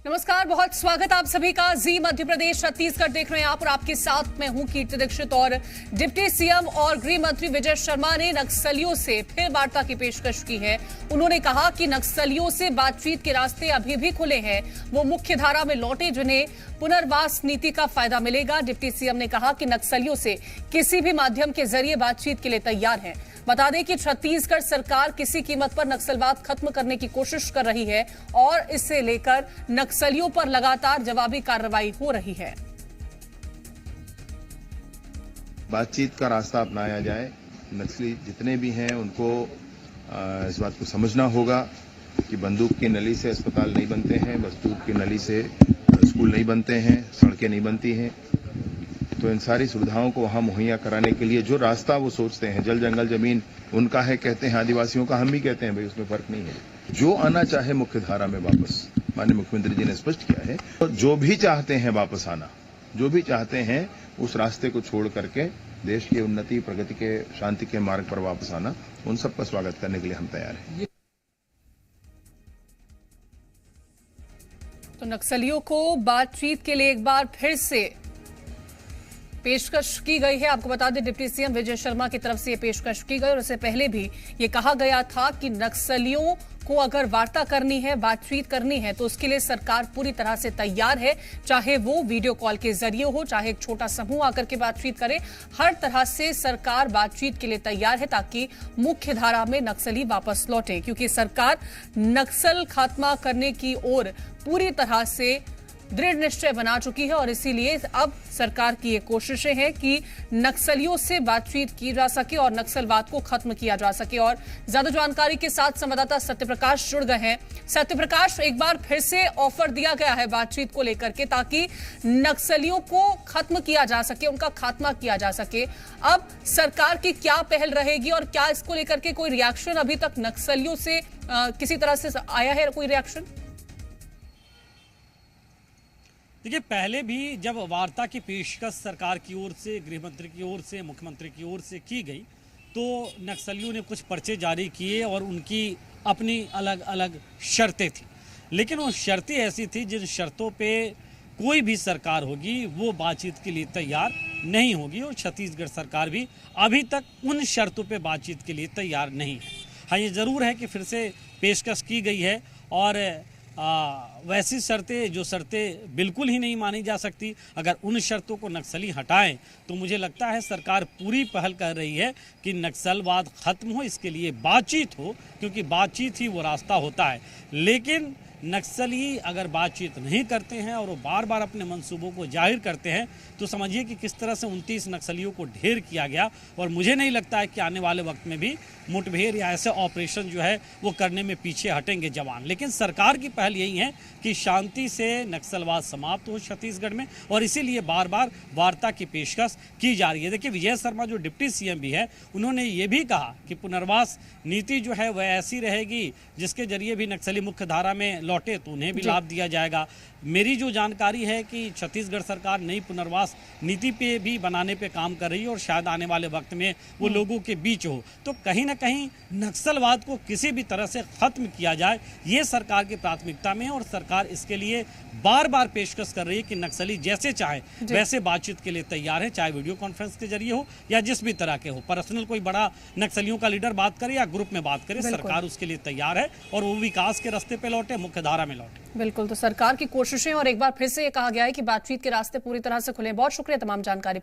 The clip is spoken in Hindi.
नमस्कार, बहुत स्वागत आप सभी का। जी मध्य प्रदेश छत्तीसगढ़ देख रहे हैं आप और आपके साथ मैं हूं कीर्ति दीक्षित। और डिप्टी सीएम और गृह मंत्री विजय शर्मा ने नक्सलियों से फिर वार्ता की पेशकश की है। उन्होंने कहा कि नक्सलियों से बातचीत के रास्ते अभी भी खुले हैं, वो मुख्य धारा में लौटे जिन्हें पुनर्वास नीति का फायदा मिलेगा। डिप्टी सीएम ने कहा कि नक्सलियों से किसी भी माध्यम के जरिए बातचीत के लिए तैयार है। बता दें कि छत्तीसगढ़ सरकार किसी कीमत पर नक्सलवाद खत्म करने की कोशिश कर रही है और इससे लेकर नक्सलियों पर लगातार जवाबी कार्रवाई हो रही है। बातचीत का रास्ता अपनाया जाए। नक्सली जितने भी हैं उनको इस बात को समझना होगा कि बंदूक की नली से अस्पताल नहीं बनते हैं, बंदूक की नली से स्कूल नहीं बनते हैं, सड़कें नहीं बनती हैं। तो इन सारी सुविधाओं को वहां मुहैया कराने के लिए जो रास्ता वो सोचते हैं, जल जंगल जमीन उनका है कहते हैं, आदिवासियों का हम भी कहते हैं, भाई उसमें फर्क नहीं है। जो आना चाहे मुख्य धारा में वापस, माननीय मुख्यमंत्री जी ने स्पष्ट किया है, तो जो भी चाहते हैं वापस आना, जो भी चाहते हैं उस रास्ते को छोड़ करके देश की उन्नति, प्रगति के, शांति के मार्ग पर वापस आना, उन सबका स्वागत करने के लिए हम तैयार हैं। तो नक्सलियों को बातचीत के लिए एक बार फिर से पेशकश की गई है। आपको बता दें, डिप्टी सीएम विजय शर्मा की तरफ से ये पेशकश की गई और इससे पहले भी ये कहा गया था कि नक्सलियों को अगर वार्ता करनी है, बातचीत करनी है, तो उसके लिए सरकार पूरी तरह से तैयार है। चाहे वो वीडियो कॉल के जरिए हो, चाहे एक छोटा समूह आकर के बातचीत करे, हर तरह से सरकार बातचीत के लिए तैयार है ताकि मुख्य धारा में नक्सली वापस लौटे, क्योंकि सरकार नक्सल खात्मा करने की ओर पूरी तरह से दृढ़ निश्चय बना चुकी है और इसीलिए अब सरकार की ये कोशिशें हैं कि नक्सलियों से बातचीत की जा सके और नक्सलवाद को खत्म किया जा सके। और ज्यादा जानकारी के साथ संवाददाता सत्यप्रकाश जुड़ गए हैं। सत्यप्रकाश, एक बार फिर से ऑफर दिया गया है बातचीत को लेकर के ताकि नक्सलियों को खत्म किया जा सके, उनका खात्मा किया जा सके। अब सरकार की क्या पहल रहेगी और क्या इसको लेकर के कोई रिएक्शन अभी तक नक्सलियों से किसी तरह से आया है, कोई रिएक्शन? देखिए, पहले भी जब वार्ता की पेशकश सरकार की ओर से, गृह मंत्री की ओर से, मुख्यमंत्री की ओर से की गई तो नक्सलियों ने कुछ पर्चे जारी किए और उनकी अपनी अलग अलग शर्तें थी। लेकिन वो शर्तें ऐसी थी जिन शर्तों पे कोई भी सरकार होगी वो बातचीत के लिए तैयार नहीं होगी और छत्तीसगढ़ सरकार भी अभी तक उन शर्तों पे बातचीत के लिए तैयार नहीं है। हाँ, ये ज़रूर है कि फिर से पेशकश की गई है और वैसी शर्तें, जो शर्तें बिल्कुल ही नहीं मानी जा सकती, अगर उन शर्तों को नक्सली हटाएं तो मुझे लगता है सरकार पूरी पहल कर रही है कि नक्सलवाद खत्म हो, इसके लिए बातचीत हो, क्योंकि बातचीत ही वो रास्ता होता है। लेकिन नक्सली अगर बातचीत नहीं करते हैं और वो बार बार अपने मंसूबों को जाहिर करते हैं तो समझिए कि किस तरह से 29 नक्सलियों को ढेर किया गया। और मुझे नहीं लगता है कि आने वाले वक्त में भी मुठभेड़ या ऐसे ऑपरेशन जो है वो करने में पीछे हटेंगे जवान। लेकिन सरकार की पहल यही है कि शांति से नक्सलवाद समाप्त हो छत्तीसगढ़ में और इसीलिए बार बार वार्ता की पेशकश की जा रही है। देखिए, विजय शर्मा जो डिप्टी सीएम भी है, उन्होंने ये भी कहा कि पुनर्वास नीति जो है वह ऐसी रहेगी जिसके जरिए भी नक्सली मुख्य धारा में लौटे तो उन्हें भी लाभ दिया जाएगा। मेरी जो जानकारी है कि छत्तीसगढ़ सरकार नई पुनर्वास नीति पे भी बनाने पे काम कर रही है और शायद आने वाले वक्त में वो लोगों के बीच हो, तो कहीं ना कहीं नक्सलवाद को किसी भी तरह से खत्म किया जाए, ये सरकार की प्राथमिकता में है। और सरकार इसके लिए बार बार पेशकश कर रही है कि नक्सली जैसे चाहे वैसे बातचीत के लिए तैयार है, चाहे वीडियो कॉन्फ्रेंस के जरिए हो या जिस भी तरह के हो। पर्सनल कोई बड़ा नक्सलियों का लीडर बात करे या ग्रुप में बात करे, सरकार उसके लिए तैयार है और वो विकास के रास्ते पे लौटे, मुख्य धारा में लौटे। बिल्कुल, तो सरकार की कोशिशें और एक बार फिर से ये कहा गया है कि बातचीत के रास्ते पूरी तरह से खुले। बहुत शुक्रिया तमाम जानकारी